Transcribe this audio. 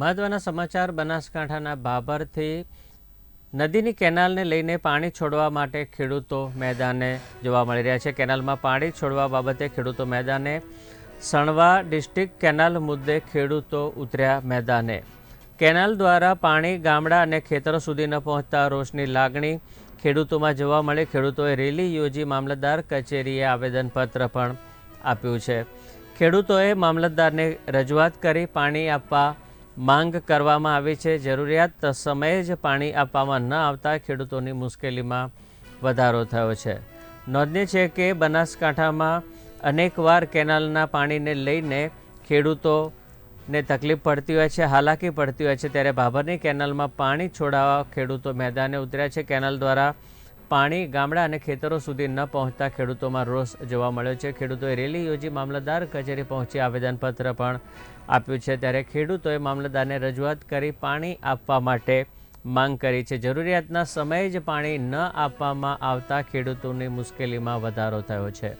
મહત્વના સમાચાર બનાસકાંઠાના બાબરથી નદીની કેનાલને લઈને પાણી છોડવા માટે ખેડૂતો મેદાને જોવા મળી રહ્યા છે। કેનાલમાં પાણી છોડવા બાબતે ખેડૂતો મેદાને। સણવા ડિસ્ટ્રિક્ટ કેનાલ મુદ્દે ખેડૂતો ઉતર્યા મેદાને। કેનાલ દ્વારા પાણી ગામડા અને ખેતરો સુધી ન પહોંચતા રોષની લાગણી ખેડૂતોમાં જોવા મળી। ખેડૂતોએ રેલી યોજી મામલતદાર કચેરીએ આવેદનપત્ર પણ આપ્યું છે। ખેડૂતોએ મામલતદારને રજૂઆત કરી પાણી આપવા માંગ કરવામાં આવી છે। જરૂરિયાત સમયે જ પાણી આપવામાં ન આવતા ખેડૂતોની મુશ્કેલીમાં વધારો થયો છે। નોંધનીય છે કે બનાસકાંઠામાં અનેકવાર કેનાલના પાણીને લઈને ખેડૂતોને તકલીફ પડતી હોય છે, હાલાકી પડતી હોય છે, ત્યારે બાબરની કેનાલમાં પાણી છોડાવવા ખેડૂતો મેદાને ઉતર્યા છે। કેનાલ દ્વારા પાણી ગામડા અને ખેતરો સુધી ન પહોંચતા ખેડૂતોમાં રોષ જોવા મળ્યો છે। ખેડૂતોએ રેલી યોજી મામલતદાર કચેરી પહોંચી આવેદનપત્ર પણ આપ્યું છે। ત્યારે ખેડૂતોએ મામલતદારને રજૂઆત કરી પાણી આપવા માટે માંગ કરી છે। જરૂરિયાતના સમયે જ પાણી ન આપવામાં આવતા ખેડૂતોની મુશ્કેલીમાં વધારો થયો છે।